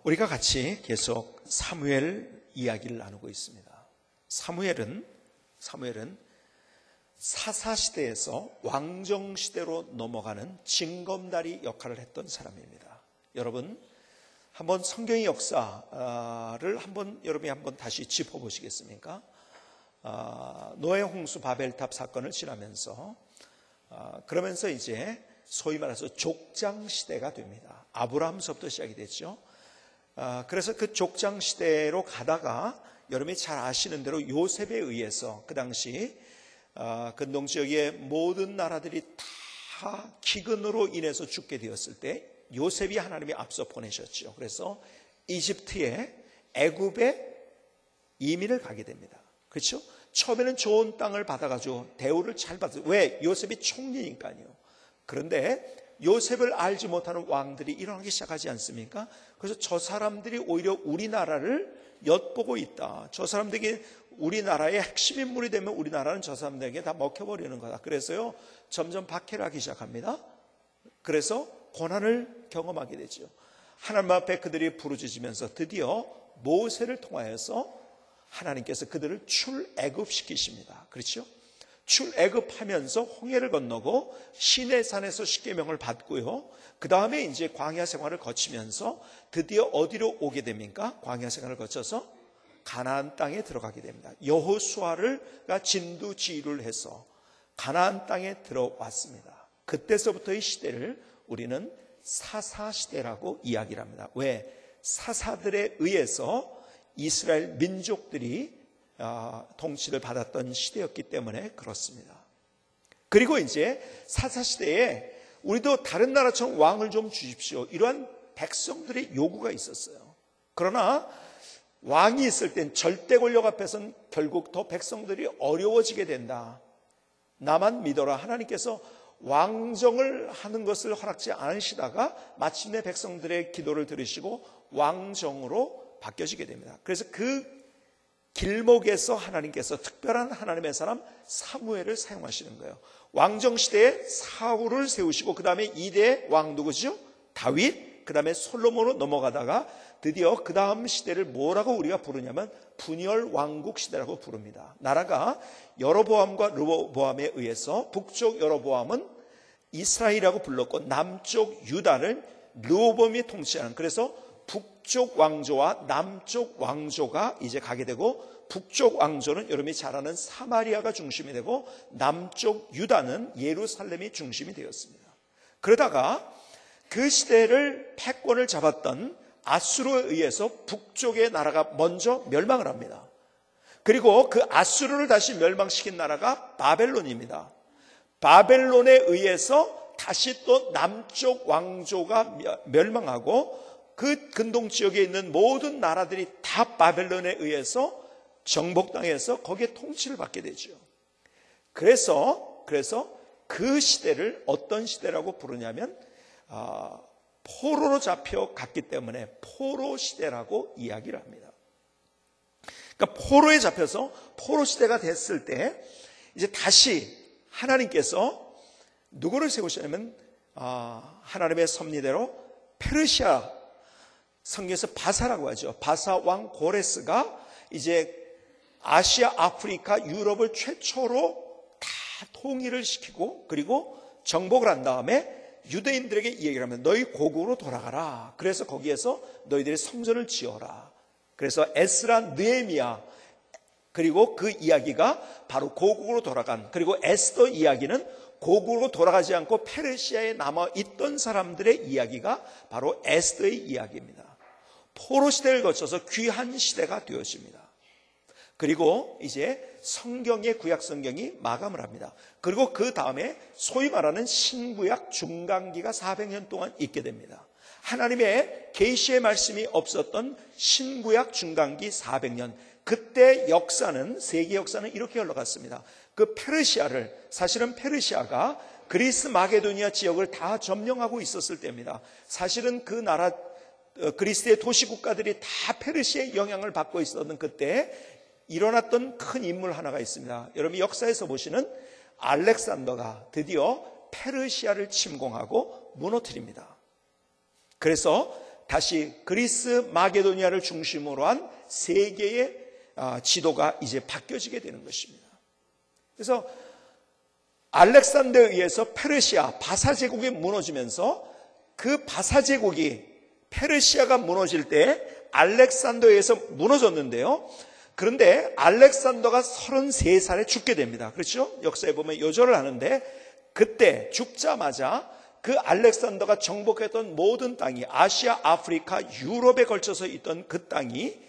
우리가 같이 계속 사무엘 이야기를 나누고 있습니다. 사무엘은 사사시대에서 왕정시대로 넘어가는 징검다리 역할을 했던 사람입니다. 여러분, 한번 성경의 역사를 여러분이 한번 다시 짚어보시겠습니까? 노예 홍수 바벨탑 사건을 지나면서 그러면서 이제 소위 말해서 족장시대가 됩니다. 아브라함서부터 시작이 됐죠. 그래서 그 족장시대로 가다가 여러분이 잘 아시는 대로 요셉에 의해서 그 당시 근동 지역의 모든 나라들이 다 기근으로 인해서 죽게 되었을 때 요셉이 하나님이 앞서 보내셨죠. 그래서 이집트에 애굽에 이민을 가게 됩니다. 그렇죠? 처음에는 좋은 땅을 받아가지고 대우를 잘 받았어요. 왜? 요셉이 총리니까요. 그런데 요셉을 알지 못하는 왕들이 일어나기 시작하지 않습니까? 그래서 저 사람들이 오히려 우리나라를 엿보고 있다. 저 사람들에게 우리나라의 핵심 인물이 되면 우리나라는 저 사람들에게 다 먹혀버리는 거다. 그래서요, 점점 박해를 하기 시작합니다. 그래서 고난을 경험하게 되죠. 하나님 앞에 그들이 부르짖으면서 드디어 모세를 통하여서 하나님께서 그들을 출애굽시키십니다. 그렇죠? 출애굽하면서 홍해를 건너고 시내산에서 십계명을 받고요. 그 다음에 이제 광야 생활을 거치면서 드디어 어디로 오게 됩니까? 광야 생활을 거쳐서 가나안 땅에 들어가게 됩니다. 여호수아가 진두지휘를 해서 가나안 땅에 들어왔습니다. 그때서부터의 시대를 우리는 사사시대라고 이야기를 합니다. 왜? 사사들에 의해서 이스라엘 민족들이 통치를 받았던 시대였기 때문에 그렇습니다. 그리고 이제 사사시대에 우리도 다른 나라처럼 왕을 좀 주십시오, 이러한 백성들의 요구가 있었어요. 그러나 왕이 있을 땐 절대 권력 앞에서는 결국 더 백성들이 어려워지게 된다. 나만 믿어라. 하나님께서 왕정을 하는 것을 허락지 않으시다가 마침내 백성들의 기도를 들으시고 왕정으로 바뀌어지게 됩니다. 그래서 그 길목에서 하나님께서 특별한 하나님의 사람 사무엘을 사용하시는 거예요. 왕정시대에 사울을 세우시고 그 다음에 2대 왕 누구죠? 다윗, 그 다음에 솔로몬으로 넘어가다가 드디어 그 다음 시대를 뭐라고 우리가 부르냐면 분열 왕국 시대라고 부릅니다. 나라가 여로보암과 르호보암에 의해서 북쪽 여로보암은 이스라엘이라고 불렀고 남쪽 유다를 르호보암이 통치하는, 그래서 북쪽 왕조와 남쪽 왕조가 이제 가게 되고, 북쪽 왕조는 여러분이 잘 아는 사마리아가 중심이 되고 남쪽 유다는 예루살렘이 중심이 되었습니다. 그러다가 그 시대를 패권을 잡았던 아수르에 의해서 북쪽의 나라가 먼저 멸망을 합니다. 그리고 그 아수르를 다시 멸망시킨 나라가 바벨론입니다. 바벨론에 의해서 다시 또 남쪽 왕조가 멸망하고 그 근동 지역에 있는 모든 나라들이 다 바벨론에 의해서 정복당해서 거기에 통치를 받게 되죠. 그래서 그 시대를 어떤 시대라고 부르냐면 포로로 잡혀갔기 때문에 포로 시대라고 이야기를 합니다. 그러니까 포로에 잡혀서 포로 시대가 됐을 때 이제 다시 하나님께서 누구를 세우시냐면 하나님의 섭리대로 페르시아, 성경에서 바사라고 하죠. 바사 왕 고레스가 이제 아시아, 아프리카, 유럽을 최초로 다 통일을 시키고 그리고 정복을 한 다음에 유대인들에게 이 얘기를 하면 너희 고국으로 돌아가라. 그래서 거기에서 너희들이 성전을 지어라. 그래서 에스라, 느헤미야, 그리고 그 이야기가 바로 고국으로 돌아간, 그리고 에스더 이야기는 고국으로 돌아가지 않고 페르시아에 남아있던 사람들의 이야기가 바로 에스더의 이야기입니다. 포로 시대를 거쳐서 귀한 시대가 되어집니다. 그리고 이제 성경의 구약 성경이 마감을 합니다. 그리고 그 다음에 소위 말하는 신구약 중간기가 400년 동안 있게 됩니다. 하나님의 계시의 말씀이 없었던 신구약 중간기 400년, 그때 역사는, 세계 역사는 이렇게 흘러갔습니다. 그 페르시아를, 사실은 페르시아가 그리스 마게도니아 지역을 다 점령하고 있었을 때입니다. 사실은 그 나라 그리스의 도시국가들이 다 페르시아의 영향을 받고 있었던 그때 일어났던 큰 인물 하나가 있습니다. 여러분이 역사에서 보시는 알렉산더가 드디어 페르시아를 침공하고 무너뜨립니다. 그래서 다시 그리스 마게도니아를 중심으로 한 세계의 지도가 이제 바뀌어지게 되는 것입니다. 그래서 알렉산더에 의해서 페르시아 바사 제국이 무너지면서 그 바사 제국이 페르시아가 무너질 때 알렉산더에 의해서 무너졌는데요. 그런데 알렉산더가 33살에 죽게 됩니다. 그렇죠? 역사에 보면 요절을 하는데 그때 죽자마자 그 알렉산더가 정복했던 모든 땅이 아시아, 아프리카, 유럽에 걸쳐서 있던 그 땅이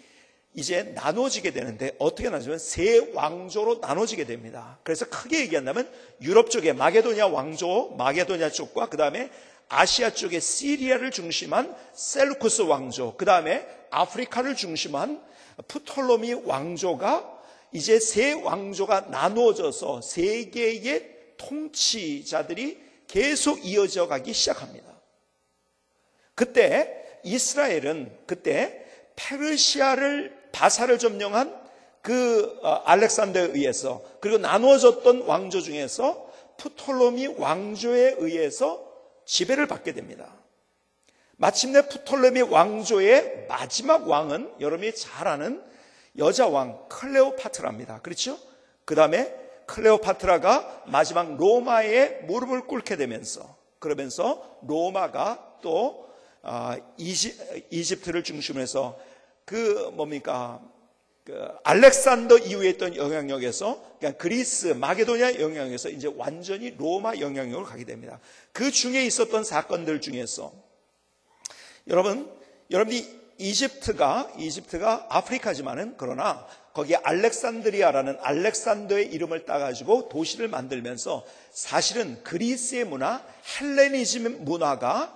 이제 나눠지게 되는데 어떻게 나눠지면 세 왕조로 나눠지게 됩니다. 그래서 크게 얘기한다면 유럽 쪽에 마게도니아 왕조, 마게도니아 쪽과 그 다음에 아시아 쪽에 시리아를 중심한 셀루쿠스 왕조, 그 다음에 아프리카를 중심한 프톨로미 왕조가 이제 세 왕조가 나누어져서 세계의 통치자들이 계속 이어져 가기 시작합니다. 그때 이스라엘은 그때 페르시아를 바사를 점령한 그 알렉산더에 의해서 그리고 나누어졌던 왕조 중에서 프톨로미 왕조에 의해서 지배를 받게 됩니다. 마침내 프톨로미 왕조의 마지막 왕은 여러분이 잘 아는 여자 왕 클레오파트라입니다. 그렇죠? 그 다음에 클레오파트라가 마지막 로마의 무릎을 꿇게 되면서 그러면서 로마가 또 이집트를 중심으로 해서 그 알렉산더 이후에 있던 영향력에서 그러니까 그리스, 마게도니아 영향력에서 이제 완전히 로마 영향력으로 가게 됩니다. 그 중에 있었던 사건들 중에서 여러분이 이집트가 아프리카지만은 그러나 거기에 알렉산드리아라는 알렉산더의 이름을 따가지고 도시를 만들면서 사실은 그리스의 문화, 헬레니즘 문화가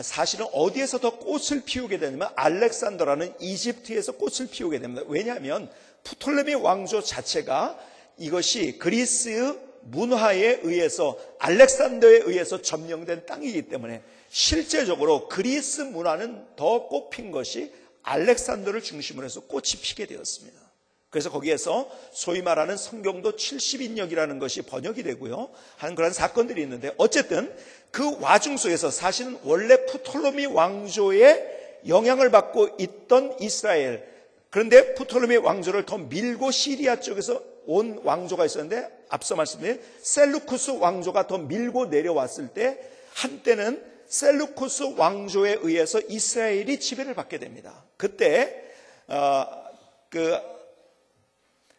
사실은 어디에서 더 꽃을 피우게 되냐면 알렉산더라는 이집트에서 꽃을 피우게 됩니다. 왜냐하면 프톨레미 왕조 자체가 이것이 그리스 문화에 의해서 알렉산더에 의해서 점령된 땅이기 때문에 실제적으로 그리스 문화는 더 꽃핀 것이 알렉산더를 중심으로 해서 꽃이 피게 되었습니다. 그래서 거기에서 소위 말하는 성경도 70인역이라는 것이 번역이 되고요 하는 그런 사건들이 있는데 어쨌든 그 와중 속에서 사실은 원래 프톨로미 왕조의 영향을 받고 있던 이스라엘, 그런데 프톨로미 왕조를 더 밀고 시리아 쪽에서 온 왕조가 있었는데 앞서 말씀드린 셀루쿠스 왕조가 더 밀고 내려왔을 때 한때는 셀루쿠스 왕조에 의해서 이스라엘이 지배를 받게 됩니다. 그때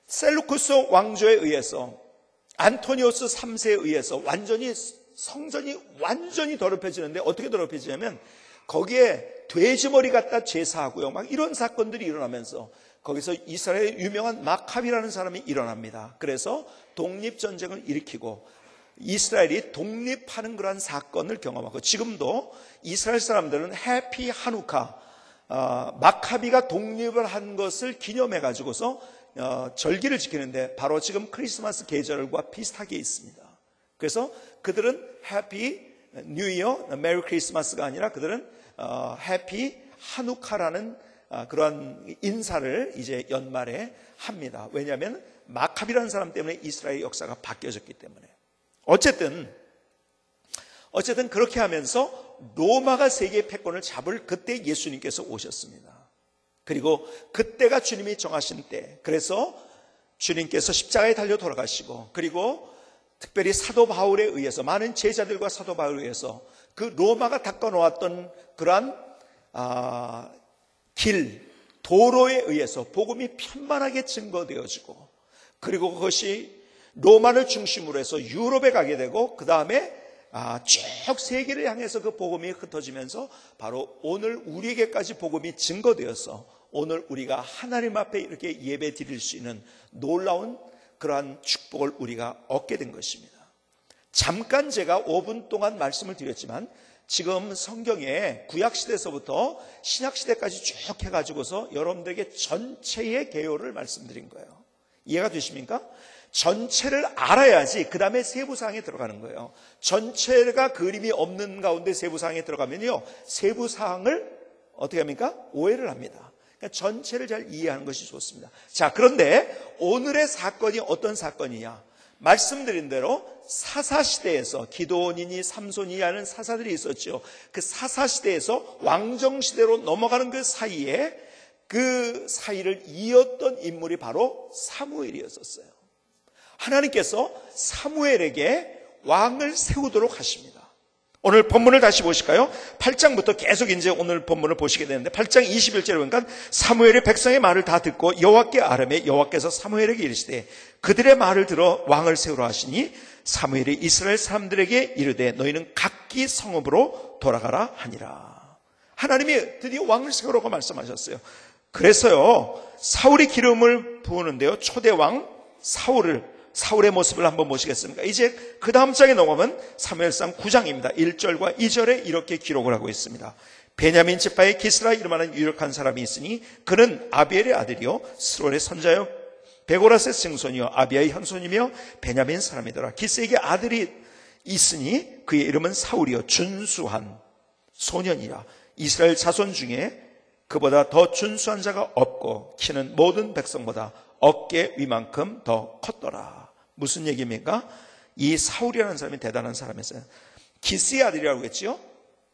셀루쿠스 왕조에 의해서 안토니오스 3세에 의해서 성전이 완전히 더럽혀지는데 어떻게 더럽혀지냐면 거기에 돼지머리 갖다 제사하고요. 막 이런 사건들이 일어나면서 거기서 이스라엘의 유명한 마카비라는 사람이 일어납니다. 그래서 독립전쟁을 일으키고 이스라엘이 독립하는 그러한 사건을 경험하고 지금도 이스라엘 사람들은 해피 하누카, 마카비가 독립을 한 것을 기념해 가지고서 절기를 지키는데 바로 지금 크리스마스 계절과 비슷하게 있습니다. 그래서 그들은 해피 뉴 이어, 메리 크리스마스가 아니라 그들은 해피 하누카라는 그런 인사를 이제 연말에 합니다. 왜냐하면 마카비라는 사람 때문에 이스라엘 역사가 바뀌어졌기 때문에. 어쨌든 그렇게 하면서 로마가 세계의 패권을 잡을 그때 예수님께서 오셨습니다. 그리고 그때가 주님이 정하신 때, 그래서 주님께서 십자가에 달려 돌아가시고 그리고 특별히 사도 바울에 의해서 많은 제자들과 사도 바울에 의해서 그 로마가 닦아놓았던 그러한 도로에 의해서 복음이 편만하게 증거되어지고 그리고 그것이 로마를 중심으로 해서 유럽에 가게 되고 그 다음에 쭉 세계를 향해서 그 복음이 흩어지면서 바로 오늘 우리에게까지 복음이 증거되어서 오늘 우리가 하나님 앞에 이렇게 예배 드릴 수 있는 놀라운 그러한 축복을 우리가 얻게 된 것입니다. 잠깐 제가 5분 동안 말씀을 드렸지만 지금 성경에 구약시대에서부터 신약시대까지 쭉 해가지고서 여러분들에게 전체의 개요를 말씀드린 거예요. 이해가 되십니까? 전체를 알아야지 그 다음에 세부사항에 들어가는 거예요. 전체가 그림이 없는 가운데 세부사항에 들어가면요 세부사항을 어떻게 합니까? 오해를 합니다. 그러니까 전체를 잘 이해하는 것이 좋습니다. 자, 그런데 오늘의 사건이 어떤 사건이냐? 말씀드린 대로 사사시대에서 기드온이니 삼손이 하는 사사들이 있었죠. 그 사사시대에서 왕정시대로 넘어가는 그 사이를 이었던 인물이 바로 사무엘이었었어요. 하나님께서 사무엘에게 왕을 세우도록 하십니다. 오늘 본문을 다시 보실까요? 8장부터 계속 이제 오늘 본문을 보시게 되는데 8장 21절에 보니까 사무엘이 백성의 말을 다 듣고 여호와께 아뢰매 여호와께서 사무엘에게 이르시되 그들의 말을 들어 왕을 세우라 하시니 사무엘이 이스라엘 사람들에게 이르되 너희는 각기 성읍으로 돌아가라 하니라. 하나님이 드디어 왕을 세우라고 말씀하셨어요. 그래서요 사울이 기름을 부으는데요 초대왕 사울의 모습을 한번 보시겠습니까? 이제 그 다음 장에 넘어가면 사무엘상 9장입니다. 1절과 2절에 이렇게 기록을 하고 있습니다. 베냐민 지파의 기스라 이름하는 유력한 사람이 있으니 그는 아비엘의 아들이요 스롤의 선자요 베고라스의 증손이요 아비야의 현손이며 베냐민 사람이더라. 기스에게 아들이 있으니 그의 이름은 사울이요 준수한 소년이라. 이스라엘 자손 중에 그보다 더 준수한 자가 없고 키는 모든 백성보다 어깨 위만큼 더 컸더라. 무슨 얘기입니까? 이 사울이라는 사람이 대단한 사람이었어요. 기스의 아들이라고 했지요.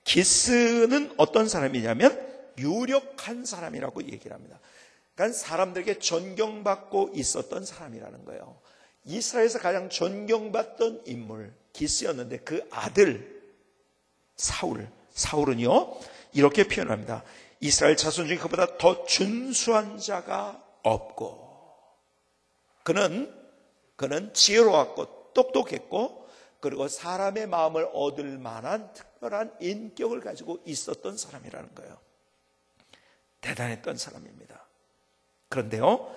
기스는 어떤 사람이냐면 유력한 사람이라고 얘기를 합니다. 그러니까 사람들에게 존경받고 있었던 사람이라는 거예요. 이스라엘에서 가장 존경받던 인물 기스였는데 그 아들 사울은요 이렇게 표현합니다. 이스라엘 자손 중에 그보다 더 준수한 자가 없고 그는 지혜로웠고 똑똑했고 그리고 사람의 마음을 얻을 만한 특별한 인격을 가지고 있었던 사람이라는 거예요. 대단했던 사람입니다. 그런데요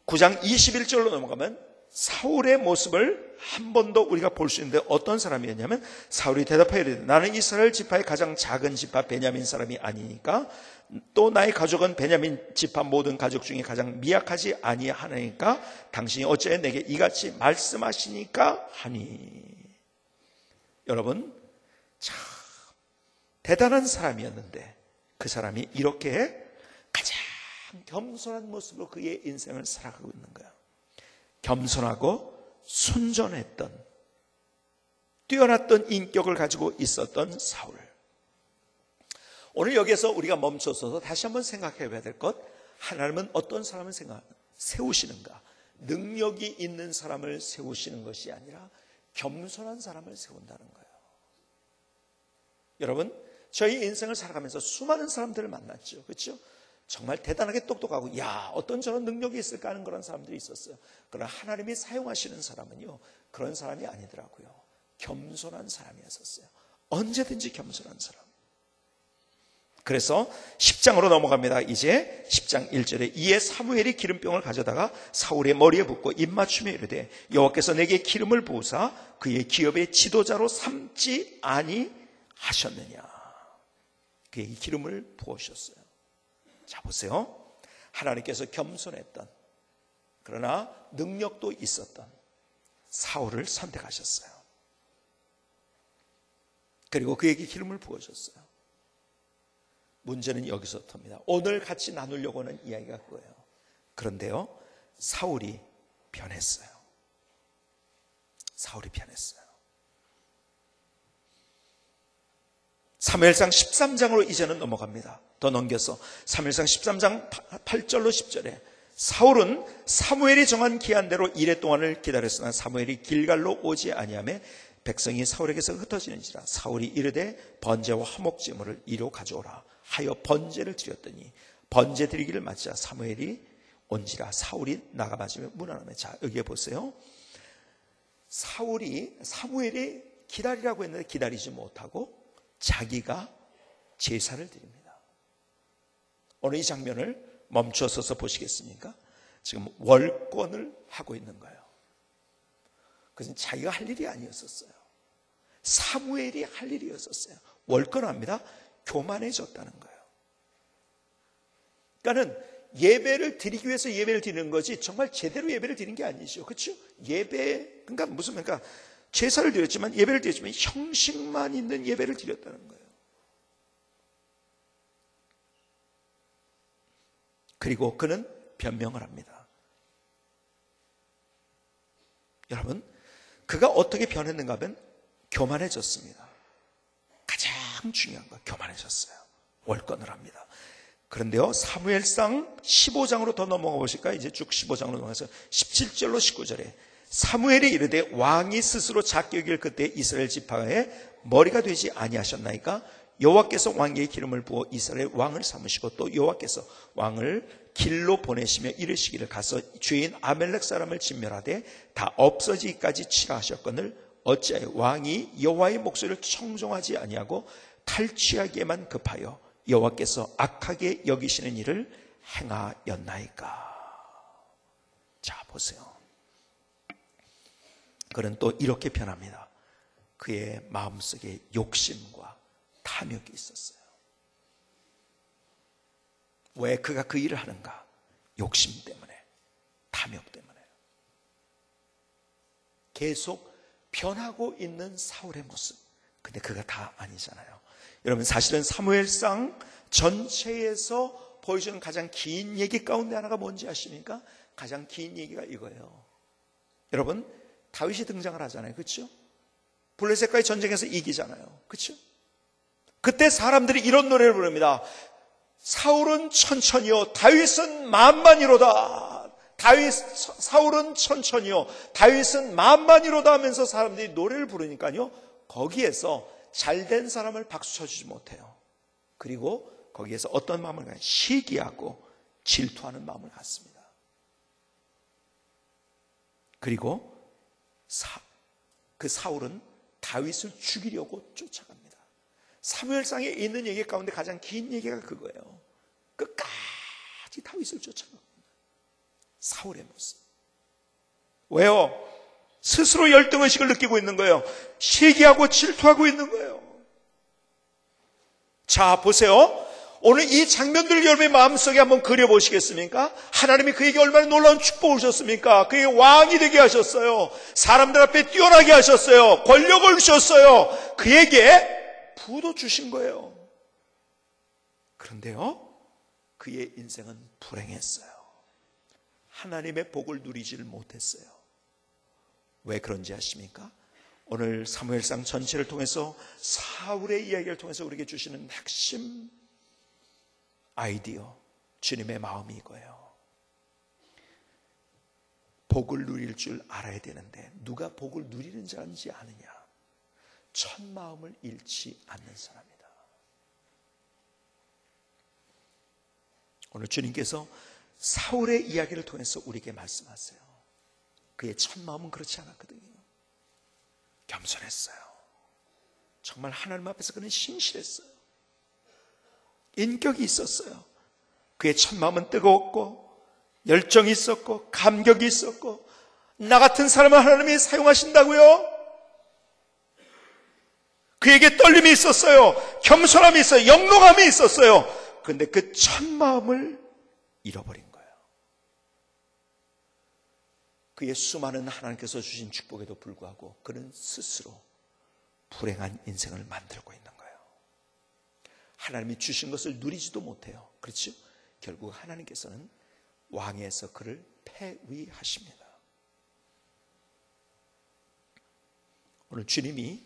9장 21절로 넘어가면 사울의 모습을 한 번 더 우리가 볼 수 있는데 어떤 사람이었냐면 사울이 대답하여 이르되 나는 이스라엘 지파의 가장 작은 지파 베냐민 사람이 아니니까 또 나의 가족은 베냐민 지파 모든 가족 중에 가장 미약하지 아니하니까 당신이 어찌하여 내게 이같이 말씀하시니까 하니. 여러분 참 대단한 사람이었는데 그 사람이 이렇게 가장 겸손한 모습으로 그의 인생을 살아가고 있는 거예요. 겸손하고 순전했던 뛰어났던 인격을 가지고 있었던 사울. 오늘 여기에서 우리가 멈춰서서 다시 한번 생각해 봐야 될 것, 하나님은 어떤 사람을 세우시는가? 능력이 있는 사람을 세우시는 것이 아니라 겸손한 사람을 세운다는 거예요. 여러분 저희 인생을 살아가면서 수많은 사람들을 만났죠. 그렇죠? 정말 대단하게 똑똑하고 어떤 저런 능력이 있을까 하는 그런 사람들이 있었어요. 그러나 하나님이 사용하시는 사람은요 그런 사람이 아니더라고요. 겸손한 사람이었어요. 언제든지 겸손한 사람. 그래서 10장으로 넘어갑니다. 이제 10장 1절에 이에 사무엘이 기름병을 가져다가 사울의 머리에 붓고 입맞춤에 이르되 여호와께서 내게 기름을 부으사 그의 기업의 지도자로 삼지 아니하셨느냐. 그에게 기름을 부으셨어요. 자 보세요. 하나님께서 겸손했던 그러나 능력도 있었던 사울을 선택하셨어요. 그리고 그에게 기름을 부으셨어요. 문제는 여기서부터입니다. 오늘 같이 나누려고 하는 이야기가 그거예요. 그런데요 사울이 변했어요. 사울이 변했어요. 사무엘상 13장으로 이제는 넘어갑니다. 더 넘겨서 사무엘상 13장 8절로 10절에 사울은 사무엘이 정한 기한대로 이레 동안을 기다렸으나 사무엘이 길갈로 오지 아니하며 백성이 사울에게서 흩어지는지라. 사울이 이르되 번제와 화목제물을 이로 가져오라 하여 번제를 드렸더니 번제 드리기를 맞자 사무엘이 온지라. 사울이 나가 맞으며 문안하며. 자 여기에 보세요. 사무엘이 기다리라고 했는데 기다리지 못하고 자기가 제사를 드립니다. 오늘 이 장면을 멈춰서서 보시겠습니까? 지금 월권을 하고 있는 거예요. 그것은 자기가 할 일이 아니었었어요. 사무엘이 할 일이었었어요. 월권합니다. 교만해졌다는 거예요. 그러니까는 예배를 드리기 위해서 예배를 드리는 거지 정말 제대로 예배를 드리는 게 아니죠. 그렇죠? 그러니까 제사를 드렸지만 예배를 드렸지만 형식만 있는 예배를 드렸다는 거예요. 그리고 그는 변명을 합니다. 여러분 그가 어떻게 변했는가 하면 교만해졌습니다. 가장 중요한 거 교만해졌어요. 월권을 합니다. 그런데요, 사무엘상 15장으로 더 넘어가 보실까요? 이제 쭉 15장으로 넘어가서 17절로 19절에 사무엘이 이르되 왕이 스스로 작게 여길 그때 이스라엘 지파의 머리가 되지 아니하셨나이까? 여호와께서 왕에게 기름을 부어 이스라엘 왕을 삼으시고 또 여호와께서 왕을 길로 보내시며 이르시기를 가서 죄인 아멜렉 사람을 진멸하되 다 없어지기까지 치라 하셨거늘 어찌하여 왕이 여호와의 목소리를 청종하지 아니하고 탈취하기에만 급하여 여호와께서 악하게 여기시는 일을 행하였나이까? 자, 보세요. 그는 또 이렇게 변합니다. 그의 마음속에 욕심과 탐욕이 있었어요. 왜 그가 그 일을 하는가? 욕심 때문에, 탐욕 때문에. 계속 변하고 있는 사울의 모습. 근데 그가 다 아니잖아요. 여러분, 사실은 사무엘상 전체에서 보여주는 가장 긴 얘기 가운데 하나가 뭔지 아십니까? 가장 긴 얘기가 이거예요. 여러분, 다윗이 등장을 하잖아요. 그렇죠? 블레셋과의 전쟁에서 이기잖아요. 그렇죠? 그때 사람들이 이런 노래를 부릅니다. 사울은 천천히요, 다윗은 만만이로다. 사울은 천천히요, 다윗은 만만이로다 하면서 사람들이 노래를 부르니까요, 거기에서 잘된 사람을 박수 쳐주지 못해요. 그리고 거기에서 어떤 마음을 갖냐? 시기하고 질투하는 마음을 갖습니다. 그리고 그 사울은 다윗을 죽이려고 쫓아갑니다. 사무엘상에 있는 얘기 가운데 가장 긴 얘기가 그거예요. 끝까지 다윗을 쫓아갑니다. 사울의 모습. 왜요? 스스로 열등의식을 느끼고 있는 거예요. 시기하고 질투하고 있는 거예요. 자, 보세요. 오늘 이 장면들을 여러분의 마음속에 한번 그려보시겠습니까? 하나님이 그에게 얼마나 놀라운 축복을 주셨습니까? 그에게 왕이 되게 하셨어요. 사람들 앞에 뛰어나게 하셨어요. 권력을 주셨어요. 그에게 부도 주신 거예요. 그런데요, 그의 인생은 불행했어요. 하나님의 복을 누리지를 못했어요. 왜 그런지 아십니까? 오늘 사무엘상 전체를 통해서 사울의 이야기를 통해서 우리에게 주시는 핵심 아이디어, 주님의 마음이 이거예요. 복을 누릴 줄 알아야 되는데 누가 복을 누리는 자인지 아느냐? 첫 마음을 잃지 않는 사람이다. 오늘 주님께서 사울의 이야기를 통해서 우리에게 말씀하세요. 그의 첫 마음은 그렇지 않았거든요. 겸손했어요. 정말 하나님 앞에서 그는 신실했어요. 인격이 있었어요. 그의 첫 마음은 뜨거웠고 열정이 있었고 감격이 있었고, 나 같은 사람을 하나님이 사용하신다고요? 그에게 떨림이 있었어요. 겸손함이 있어요. 영롱함이 있었어요. 그런데 그 첫 마음을 잃어버린 거예요. 그의 수많은 하나님께서 주신 축복에도 불구하고 그는 스스로 불행한 인생을 만들고 있는 거예요. 하나님이 주신 것을 누리지도 못해요. 그렇죠? 결국 하나님께서는 왕에서 그를 폐위하십니다. 오늘 주님이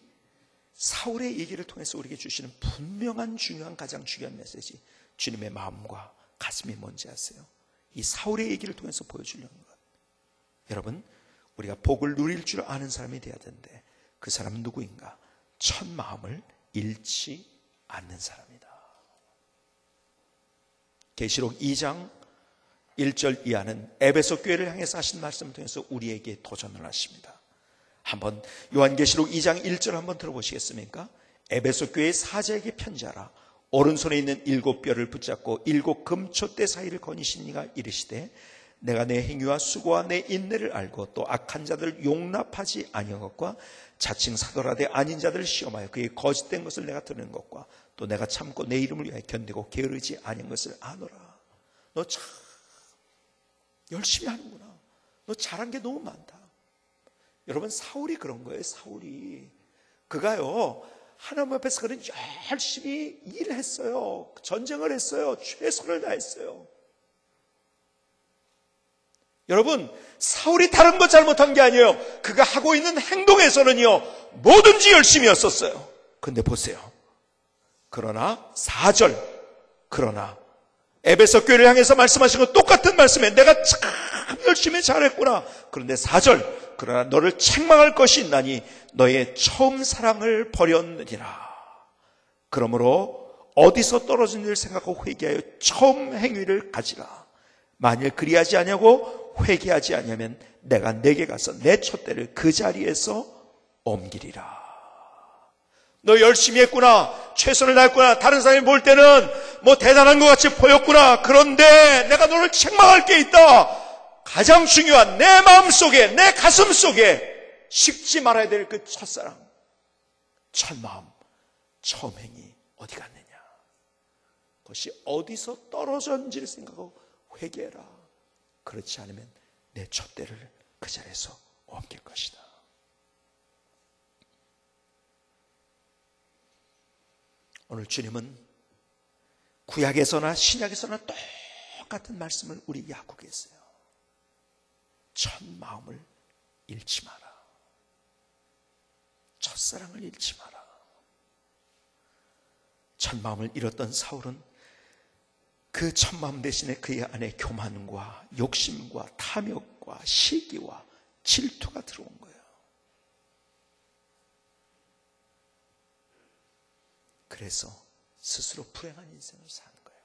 사울의 얘기를 통해서 우리에게 주시는 분명한 중요한 가장 중요한 메시지, 주님의 마음과 가슴이 뭔지 아세요? 이 사울의 얘기를 통해서 보여주려는 것. 여러분, 우리가 복을 누릴 줄 아는 사람이 되어야 되는데 그 사람은 누구인가? 첫 마음을 잃지 않는 사람이다. 계시록 2장 1절 이하는 에베소 교회를 향해서 하신 말씀을 통해서 우리에게 도전을 하십니다. 한번 요한계시록 2장 1절 한번 들어보시겠습니까? 에베소 교회의 사제에게 편지하라. 오른손에 있는 7뼈를 붙잡고 7 금촛대 사이를 거니신 이가 이르시되, 내가 내 행위와 수고와 내 인내를 알고 또 악한 자들을 용납하지 아니한 것과 자칭 사도라되 아닌 자들을 시험하여 그의 거짓된 것을 내가 드러낸 것과 또 내가 참고 내 이름을 위하여 견디고 게으르지 아니한 것을 아노라. 너 참 열심히 하는구나. 너 잘한 게 너무 많다. 여러분, 사울이 그런 거예요. 사울이 그가요, 하나님 앞에서 그는 열심히 일을 했어요. 전쟁을 했어요. 최선을 다했어요. 여러분, 사울이 다른 거 잘못한 게 아니에요. 그가 하고 있는 행동에서는요, 뭐든지 열심히였었어요. 근데 보세요. 그러나 4절, 그러나 에베소 교회를 향해서 말씀하신 건 똑같은 말씀에 내가 참 열심히 잘했구나. 그런데 4절, 그러나 너를 책망할 것이 있나니 너의 처음 사랑을 버렸느니라. 그러므로 어디서 떨어진 일을 생각하고 회개하여 처음 행위를 가지라. 만일 그리하지 아니하고 회개하지 아니하면 내가 내게 가서 내 촛대를 그 자리에서 옮기리라. 너 열심히 했구나, 최선을 다했구나, 다른 사람이 볼 때는 뭐 대단한 것 같이 보였구나. 그런데 내가 너를 책망할 게 있다. 가장 중요한 내 마음속에, 내 가슴 속에 식지 말아야 될 그 첫사랑, 첫마음, 처음 행위 어디 갔느냐. 그것이 어디서 떨어졌는지를 생각하고 회개해라. 그렇지 않으면 내 촛대를 그 자리에서 옮길 것이다. 오늘 주님은 구약에서나 신약에서나 똑같은 말씀을 우리에게 하고 계세요. 첫 마음을 잃지 마라. 첫사랑을 잃지 마라. 첫 마음을 잃었던 사울은 그 첫마음 대신에 그의 안에 교만과 욕심과 탐욕과 시기와 질투가 들어온 거예요. 그래서 스스로 불행한 인생을 사는 거예요.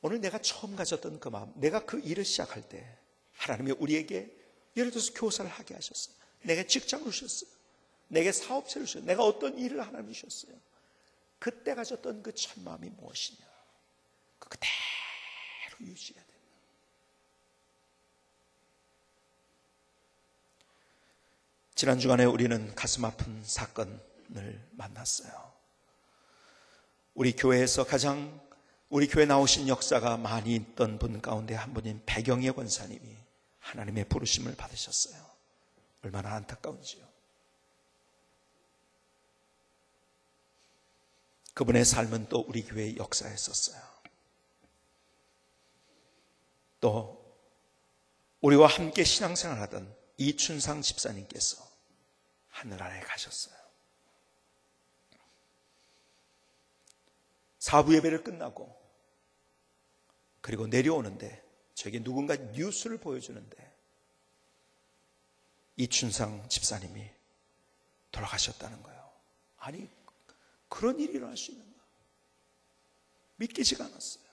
오늘 내가 처음 가졌던 그 마음, 내가 그 일을 시작할 때 하나님이 우리에게 예를 들어서 교사를 하게 하셨어요. 내게 직장을 주셨어요. 내게 사업체를 주셨어요. 내가 어떤 일을 하나님이 주셨어요. 그때 가졌던 그 첫 마음이 무엇이냐, 그대로 유지해야 됩니다. 지난 주간에 우리는 가슴 아픈 사건을 만났어요. 우리 교회에서 가장 우리 교회 나오신 역사가 많이 있던 분 가운데 한 분인 배경예 권사님이 하나님의 부르심을 받으셨어요. 얼마나 안타까운지요. 그분의 삶은 또 우리 교회의 역사에 있었어요. 또 우리와 함께 신앙생활하던 이춘상 집사님께서 하늘나라에 가셨어요. 사부 예배를 끝나고 그리고 내려오는데 저에게 누군가 뉴스를 보여주는데 이춘상 집사님이 돌아가셨다는 거예요. 아니, 그런 일이 일어날 수 있는가? 믿기지가 않았어요.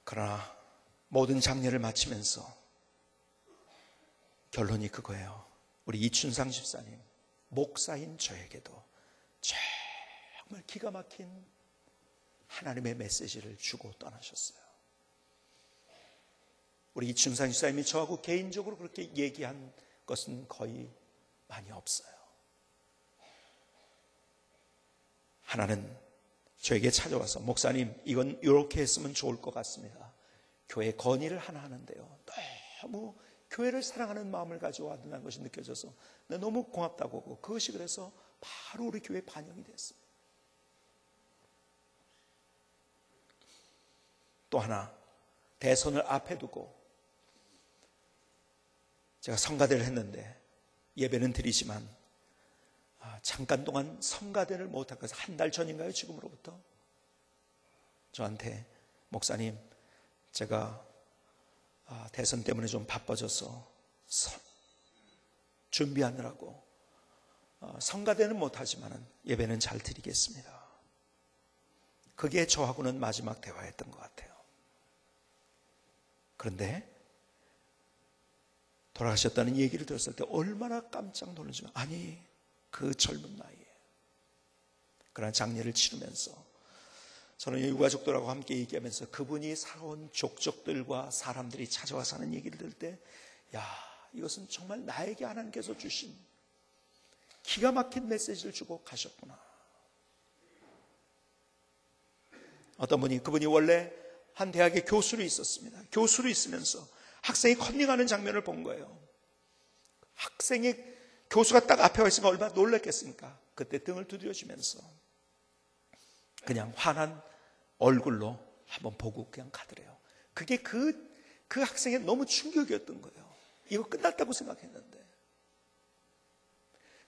그러나 모든 장례를 마치면서 결론이 그거예요. 우리 이춘상 집사님, 목사인 저에게도 정말 기가 막힌 하나님의 메시지를 주고 떠나셨어요. 우리 이춘상 집사님이 저하고 개인적으로 그렇게 얘기한 것은 거의 많이 없어요. 하나는 저에게 찾아와서, 목사님, 이건 이렇게 했으면 좋을 것 같습니다. 교회 건의를 하나 하는데요, 너무 교회를 사랑하는 마음을 가지고 왔다는 것이 느껴져서 너무 고맙다고 하고, 그것이 그래서 바로 우리 교회에 반영이 됐습니다. 또 하나, 대선을 앞에 두고 제가 성가대를 했는데 예배는 드리지만 잠깐 동안 성가대를 못한 것은 한 달 전인가요? 지금으로부터 저한테, 목사님, 제가 대선 때문에 좀 바빠져서 준비하느라고 성가대는 못하지만 예배는 잘 드리겠습니다. 그게 저하고는 마지막 대화였던 것 같아요. 그런데 돌아가셨다는 얘기를 들었을 때 얼마나 깜짝 놀라지만, 아니, 그 젊은 나이에 그런 장례를 치르면서 저는 유가족들하고 함께 얘기하면서 그분이 살아온 족적들과 사람들이 찾아와서 하는 얘기를 들을 때, 야, 이것은 정말 나에게 하나님께서 주신 기가 막힌 메시지를 주고 가셨구나. 어떤 분이, 그분이 원래 한 대학의 교수로 있었습니다. 교수로 있으면서 학생이 컨닝하는 장면을 본 거예요. 학생이, 교수가 딱 앞에 와 있으니까 얼마나 놀랐겠습니까? 그때 등을 두드려주면서 그냥 환한 얼굴로 한번 보고 그냥 가더래요. 그게 그 학생의 너무 충격이었던 거예요. 이거 끝났다고 생각했는데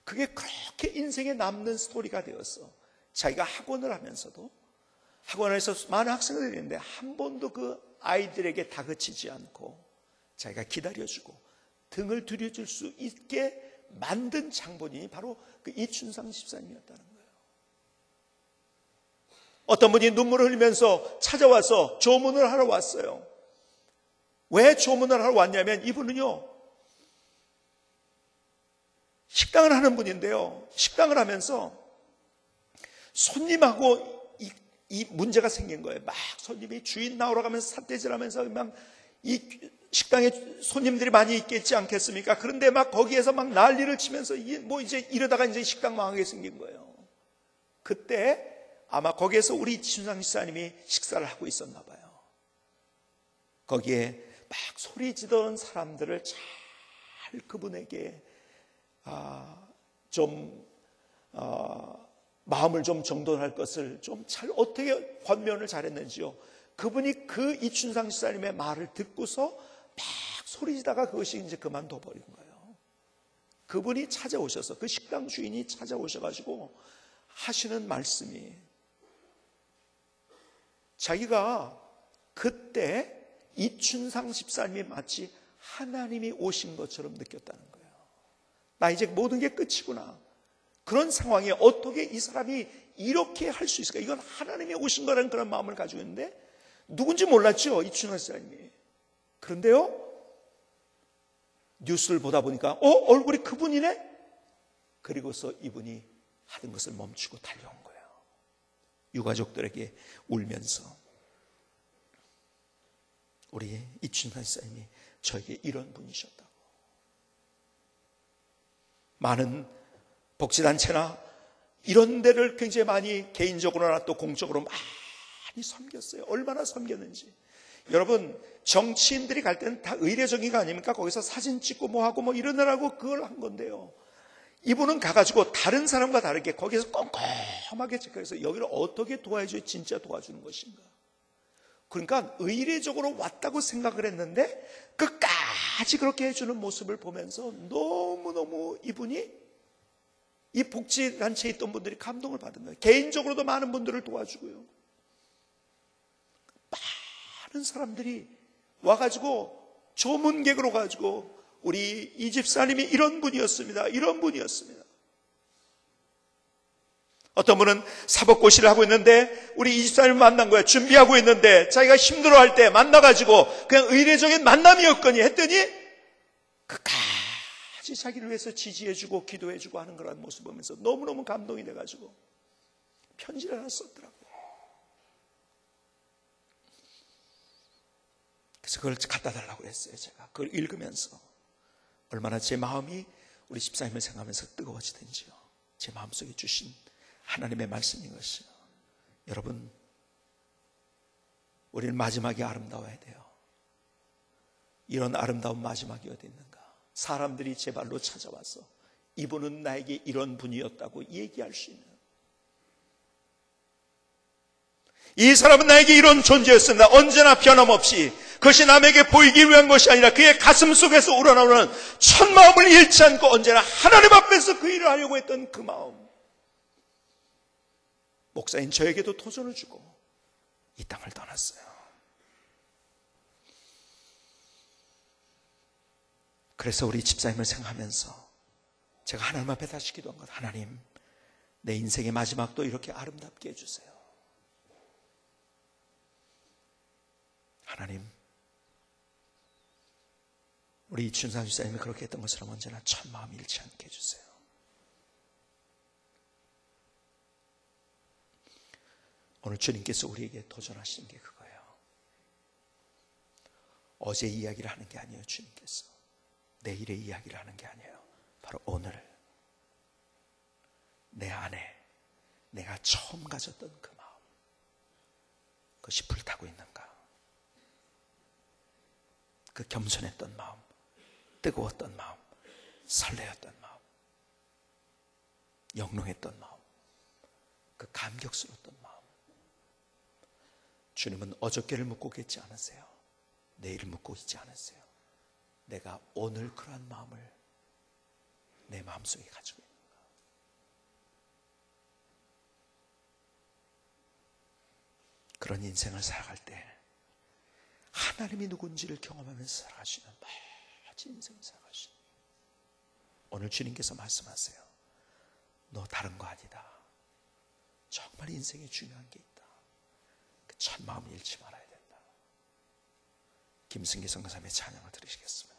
그게 그렇게 인생에 남는 스토리가 되었어. 자기가 학원을 하면서도 학원에서 많은 학생들이 있는데 한 번도 그 아이들에게 다그치지 않고 자기가 기다려주고 등을 들여줄 수 있게 만든 장본인이 바로 그 이춘상 집사님이었다는 거예요. 어떤 분이 눈물을 흘리면서 찾아와서 조문을 하러 왔어요. 왜 조문을 하러 왔냐면 이분은요, 식당을 하는 분인데요. 식당을 하면서 손님하고 이 문제가 생긴 거예요. 막 손님이 주인 나오러 가면서 삿대질하면서 막 이 식당에 손님들이 많이 있겠지 않겠습니까? 그런데 막 거기에서 막 난리를 치면서 뭐 이제 이러다가 이제 식당 망하게 생긴 거예요. 그때 아마 거기에서 우리 이춘상 집사님이 식사를 하고 있었나 봐요. 거기에 막 소리 지르던 사람들을 잘 그분에게 마음을 좀 정돈할 것을 좀 잘 어떻게 권면을 잘했는지요. 그분이 그 이춘상 집사님의 말을 듣고서 막 소리지다가 그것이 이제 그만둬 버린 거예요. 그분이 찾아오셔서 그 식당 주인이 찾아오셔가지고 하시는 말씀이 자기가 그때 이춘상 집사님이 마치 하나님이 오신 것처럼 느꼈다는 거예요. 나 이제 모든 게 끝이구나. 그런 상황에 어떻게 이 사람이 이렇게 할 수 있을까? 이건 하나님이 오신 거라는 그런 마음을 가지고 있는데 누군지 몰랐죠, 이춘상 집사님이. 그런데요, 뉴스를 보다 보니까 얼굴이 그분이네? 그리고서 이분이 하던 것을 멈추고 달려온 거예요. 유가족들에게 울면서 우리 이춘상 집사님이 저에게 이런 분이셨다고. 많은 복지단체나 이런 데를 굉장히 많이 개인적으로나 또 공적으로 많이 섬겼어요. 얼마나 섬겼는지. 여러분, 정치인들이 갈 때는 다 의례적인 거 아닙니까? 거기서 사진 찍고 뭐 하고 뭐 이러느라고 그걸 한 건데요. 이분은 가가지고 다른 사람과 다르게 거기에서 꼼꼼하게 체크해서 여기를 어떻게 도와줘야 진짜 도와주는 것인가. 그러니까 의례적으로 왔다고 생각을 했는데 끝까지 그렇게 해주는 모습을 보면서 너무너무 이분이 이 복지단체에 있던 분들이 감동을 받은 거예요. 개인적으로도 많은 분들을 도와주고요. 많은 사람들이 와가지고 조문객으로 가지고 우리 이 집사님이 이런 분이었습니다. 이런 분이었습니다. 어떤 분은 사법고시를 하고 있는데 우리 이 집사님을 만난 거예요. 준비하고 있는데 자기가 힘들어할 때 만나가지고 그냥 의례적인 만남이었거니 했더니 끝까지 자기를 위해서 지지해주고 기도해주고 하는 그런 모습을 보면서 너무너무 감동이 돼가지고 편지를 하나 썼더라고요. 그래서 그걸 갖다 달라고 했어요. 제가 그걸 읽으면서 얼마나 제 마음이 우리 집사님을 생각하면서 뜨거워지든지요. 제 마음속에 주신 하나님의 말씀인 것이요. 여러분, 우리는 마지막이 아름다워야 돼요. 이런 아름다운 마지막이 어디 있는가? 사람들이 제 발로 찾아와서 이분은 나에게 이런 분이었다고 얘기할 수 있는, 이 사람은 나에게 이런 존재였습니다. 언제나 변함없이. 그것이 남에게 보이기 위한 것이 아니라 그의 가슴 속에서 우러나오는 첫 마음을 잃지 않고 언제나 하나님 앞에서 그 일을 하려고 했던 그 마음. 목사인 저에게도 도전을 주고 이 땅을 떠났어요. 그래서 우리 집사님을 생각하면서 제가 하나님 앞에 다시 기도한 것, 하나님, 내 인생의 마지막도 이렇게 아름답게 해주세요. 하나님, 우리 이춘상 집사님이 그렇게 했던 것처럼 언제나 첫 마음 잃지 않게 해주세요. 오늘 주님께서 우리에게 도전하시는 게 그거예요. 어제 이야기를 하는 게 아니에요. 주님께서 내일의 이야기를 하는 게 아니에요. 바로 오늘 내 안에 내가 처음 가졌던 그 마음, 그것이 불타고 있는가? 그 겸손했던 마음, 뜨거웠던 마음, 설레었던 마음, 영롱했던 마음, 그 감격스러웠던 마음, 주님은 어저께를 묻고 계지 않으세요. 내일을 묻고 있지 않으세요. 내가 오늘 그러한 마음을 내 마음속에 가지고 있는가. 그런 인생을 살아갈 때 하나님이 누군지를 경험하면서 살아가시는 멋진 인생을 살아가시는, 오늘 주님께서 말씀하세요. 너 다른 거 아니다. 정말 인생에 중요한 게 있다. 그 첫 마음을 잃지 말아야 된다. 김승기 선교사님의 찬양을 들으시겠습니다.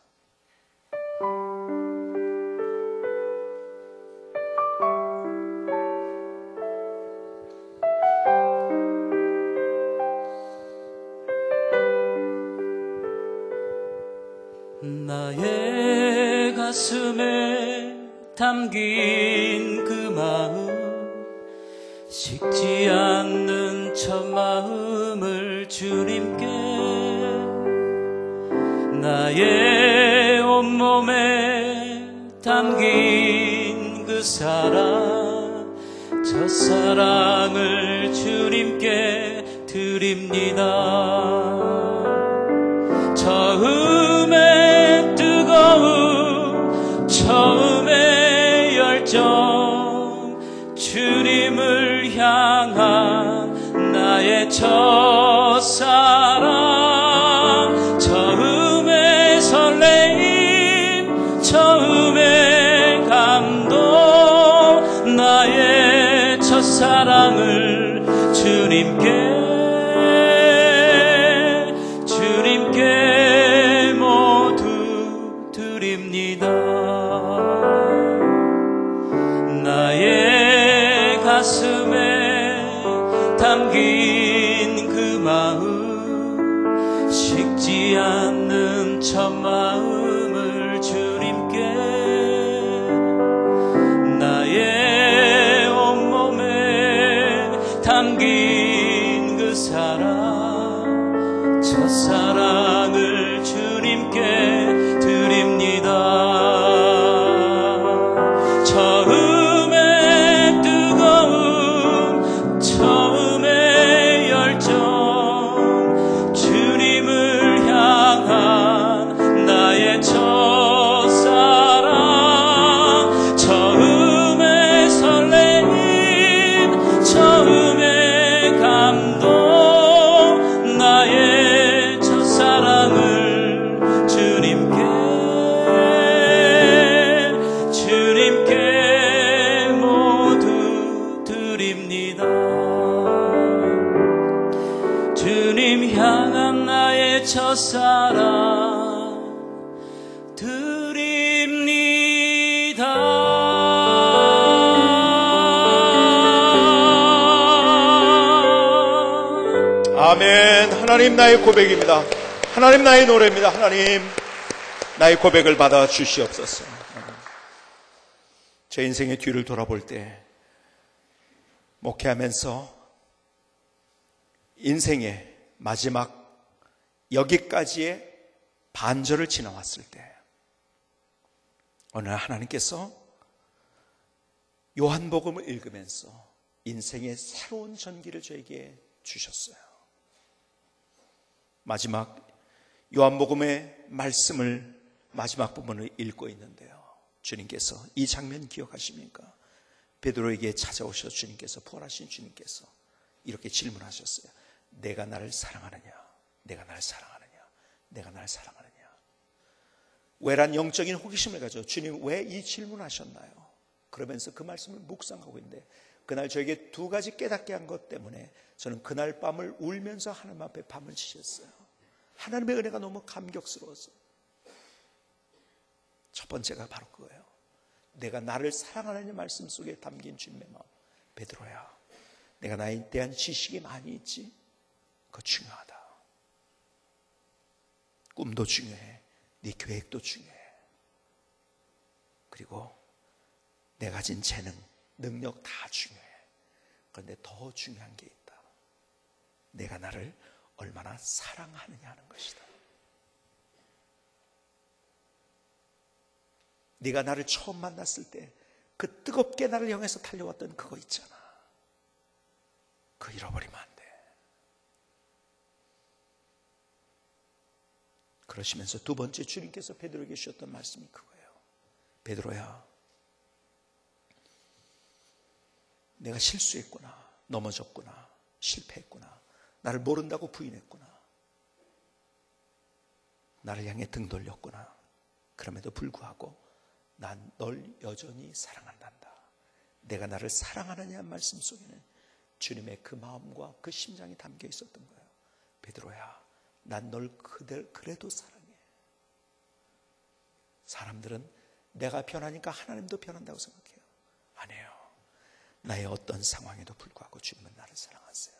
나의 가슴에 담긴 그 마음, 식지 않는 첫 마음을 주님께, 나의 온몸에 담긴 그 사랑, 첫사랑을 주님께 드립니다. 처음에 뜨거운 처음에 열정, 주님을 향한 나의 첫사랑, 처음에 설레임, 처음에 감동, 나의 첫사랑을 주님께 모두 드립니다. 나의 가슴에 담긴 그 마음, 식지 않는 첫 마음을 주님께, 나의 온몸에 담긴 그 사랑, 첫사랑을 주님께 드립니다. 처음에 뜨거운 처음에 열정, 주님을 향한 나의 첫사랑, 처음에 설레임, 처음에 감동, 나의 첫사랑을 주님께 모두 드립니다. 주님 향한 나의 첫사랑 드립니다. 아멘. 하나님 나의 고백입니다. 하나님 나의 노래입니다. 하나님 나의 고백을 받아 주시옵소서. 제 인생의 뒤를 돌아볼 때, 목회하면서 인생의 마지막 여기까지의 반절을 지나왔을 때, 어느 날 하나님께서 요한복음을 읽으면서 인생의 새로운 전기를 저에게 주셨어요. 마지막 요한복음의 말씀을 마지막 부분을 읽고 있는데요, 주님께서 이 장면 기억하십니까? 베드로에게 찾아오셔서 주님께서, 부활하신 주님께서 이렇게 질문하셨어요. 내가 나를 사랑하느냐? 내가 나를 사랑하느냐? 내가 나를 사랑하느냐? 왜란 영적인 호기심을 가져 주님 왜 이 질문하셨나요? 그러면서 그 말씀을 묵상하고 있는데, 그날 저에게 두 가지 깨닫게 한 것 때문에 저는 그날 밤을 울면서 하나님 앞에 밤을 지셨어요. 하나님의 은혜가 너무 감격스러워서. 첫 번째가 바로 그거예요. 내가 나를 사랑하는 말씀 속에 담긴 주님의 마음. 베드로야, 내가 나에 대한 지식이 많이 있지? 그거 중요하다. 꿈도 중요해. 네 계획도 중요해. 그리고 내가 가진 재능, 능력 다 중요해. 그런데 더 중요한 게 있다. 내가 나를 얼마나 사랑하느냐 하는 것이다. 네가 나를 처음 만났을 때 그 뜨겁게 나를 향해서 달려왔던 그거 있잖아. 그거 잃어버리면 안 돼. 그러시면서 두 번째 주님께서 베드로에게 주셨던 말씀이 그거예요. 베드로야, 내가 실수했구나, 넘어졌구나, 실패했구나, 나를 모른다고 부인했구나, 나를 향해 등 돌렸구나. 그럼에도 불구하고 난 널 여전히 사랑한단다. 내가 나를 사랑하느냐는 말씀 속에는 주님의 그 마음과 그 심장이 담겨 있었던 거예요. 베드로야, 난 널 그래도 사랑해. 사람들은 내가 변하니까 하나님도 변한다고 생각해요. 아니에요. 나의 어떤 상황에도 불구하고 주님은 나를 사랑하세요.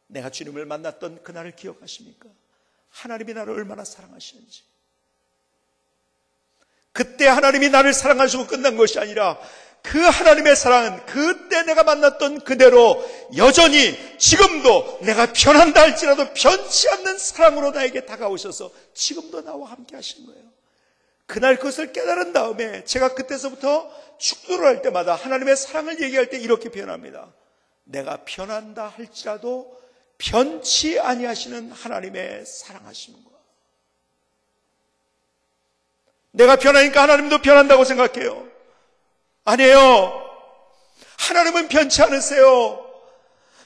내가 주님을 만났던 그날을 기억하십니까? 하나님이 나를 얼마나 사랑하시는지. 그때 하나님이 나를 사랑하시고 끝난 것이 아니라 그 하나님의 사랑은 그때 내가 만났던 그대로 여전히 지금도 내가 변한다 할지라도 변치 않는 사랑으로 나에게 다가오셔서 지금도 나와 함께 하신 거예요. 그날 그것을 깨달은 다음에 제가 그때서부터 축도를 할 때마다 하나님의 사랑을 얘기할 때 이렇게 표현합니다. 내가 변한다 할지라도 변치 아니하시는 하나님의 사랑하시는 것. 내가 변하니까 하나님도 변한다고 생각해요. 아니에요. 하나님은 변치 않으세요.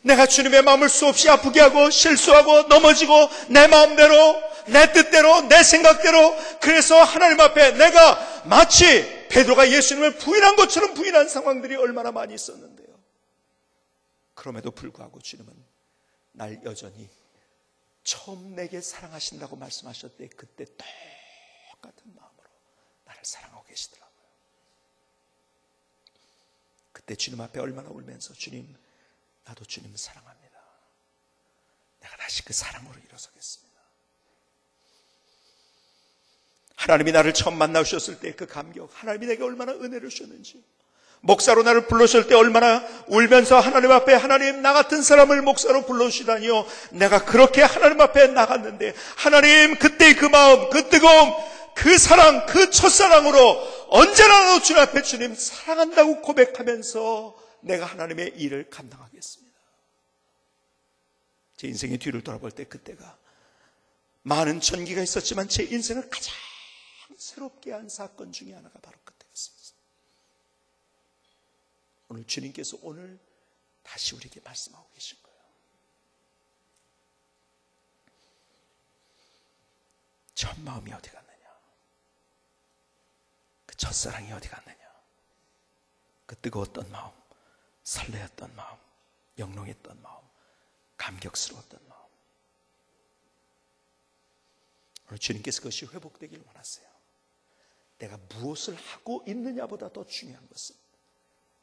내가 주님의 마음을 수없이 아프게 하고 실수하고 넘어지고 내 마음대로 내 뜻대로 내 생각대로, 그래서 하나님 앞에 내가 마치 베드로가 예수님을 부인한 것처럼 부인한 상황들이 얼마나 많이 있었는데요. 그럼에도 불구하고 주님은 날 여전히 처음 내게 사랑하신다고 말씀하셨을 때 그때 똑같은 마음으로 나를 사랑하고 계시더라고요. 그때 주님 앞에 얼마나 울면서 주님, 나도 주님 사랑합니다. 내가 다시 그 사랑으로 일어서겠습니다. 하나님이 나를 처음 만나셨을 때 그 감격, 하나님이 내게 얼마나 은혜를 주셨는지, 목사로 나를 불러주실 때 얼마나 울면서 하나님 앞에 하나님 나 같은 사람을 목사로 불러주시다니요. 내가 그렇게 하나님 앞에 나갔는데 하나님 그때의 그 마음, 그 뜨거움, 그 사랑, 그 첫사랑으로 언제나 나도 주님 앞에 주님 사랑한다고 고백하면서 내가 하나님의 일을 감당하겠습니다. 제 인생의 뒤를 돌아볼 때 그때가 많은 전기가 있었지만 제 인생을 가장 새롭게 한 사건 중에 하나가 바로 그때였습니다. 오늘 주님께서 오늘 다시 우리에게 말씀하고 계신 거예요. 첫 마음이 어디 갔느냐? 그 첫사랑이 어디 갔느냐? 그 뜨거웠던 마음, 설레었던 마음, 영롱했던 마음, 감격스러웠던 마음. 오늘 주님께서 그것이 회복되길 원하세요. 내가 무엇을 하고 있느냐보다 더 중요한 것은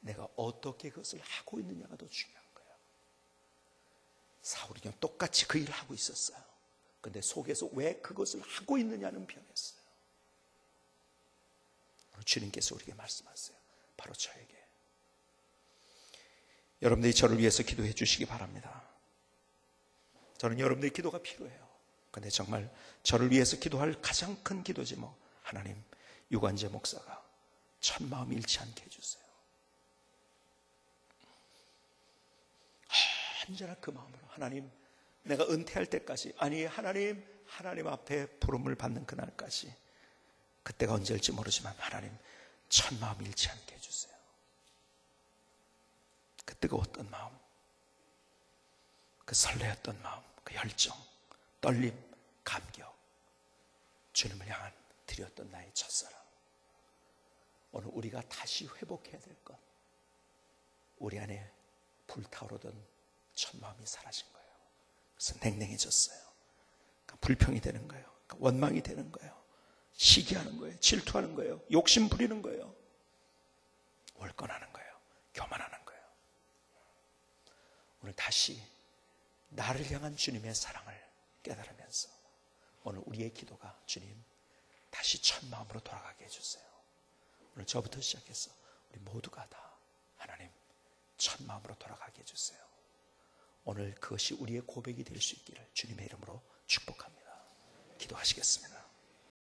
내가 어떻게 그것을 하고 있느냐가 더 중요한 거예요. 사울이 그냥 똑같이 그 일을 하고 있었어요. 그런데 속에서 왜 그것을 하고 있느냐는 변했어요. 오늘 주님께서 우리에게 말씀하세요. 바로 저에게. 여러분들이 저를 위해서 기도해 주시기 바랍니다. 저는 여러분들의 기도가 필요해요. 그런데 정말 저를 위해서 기도할 가장 큰 기도 제목, 하나님, 유관재 목사가 첫 마음 잃지 않게 해주세요. 언제나 그 마음으로 하나님, 내가 은퇴할 때까지, 아니 하나님 앞에 부름을 받는 그날까지, 그때가 언제일지 모르지만 하나님 첫 마음 잃지 않게 해주세요. 그 뜨거웠던 마음, 그 설레었던 마음, 그 열정, 떨림, 감격, 주님을 향한 드렸던 나의 첫사랑. 오늘 우리가 다시 회복해야 될 것, 우리 안에 불타오르던 첫 마음이 사라진 거예요. 그래서 냉랭해졌어요. 그러니까 불평이 되는 거예요. 그러니까 원망이 되는 거예요. 시기하는 거예요. 질투하는 거예요. 욕심 부리는 거예요. 월권하는 거예요. 교만하는 거예요. 오늘 다시 나를 향한 주님의 사랑을 깨달으면서 오늘 우리의 기도가 주님 다시 첫 마음으로 돌아가게 해주세요. 오늘 저부터 시작해서 우리 모두가 다 하나님 첫 마음으로 돌아가게 해주세요. 오늘 그것이 우리의 고백이 될 수 있기를 주님의 이름으로 축복합니다. 기도하시겠습니다.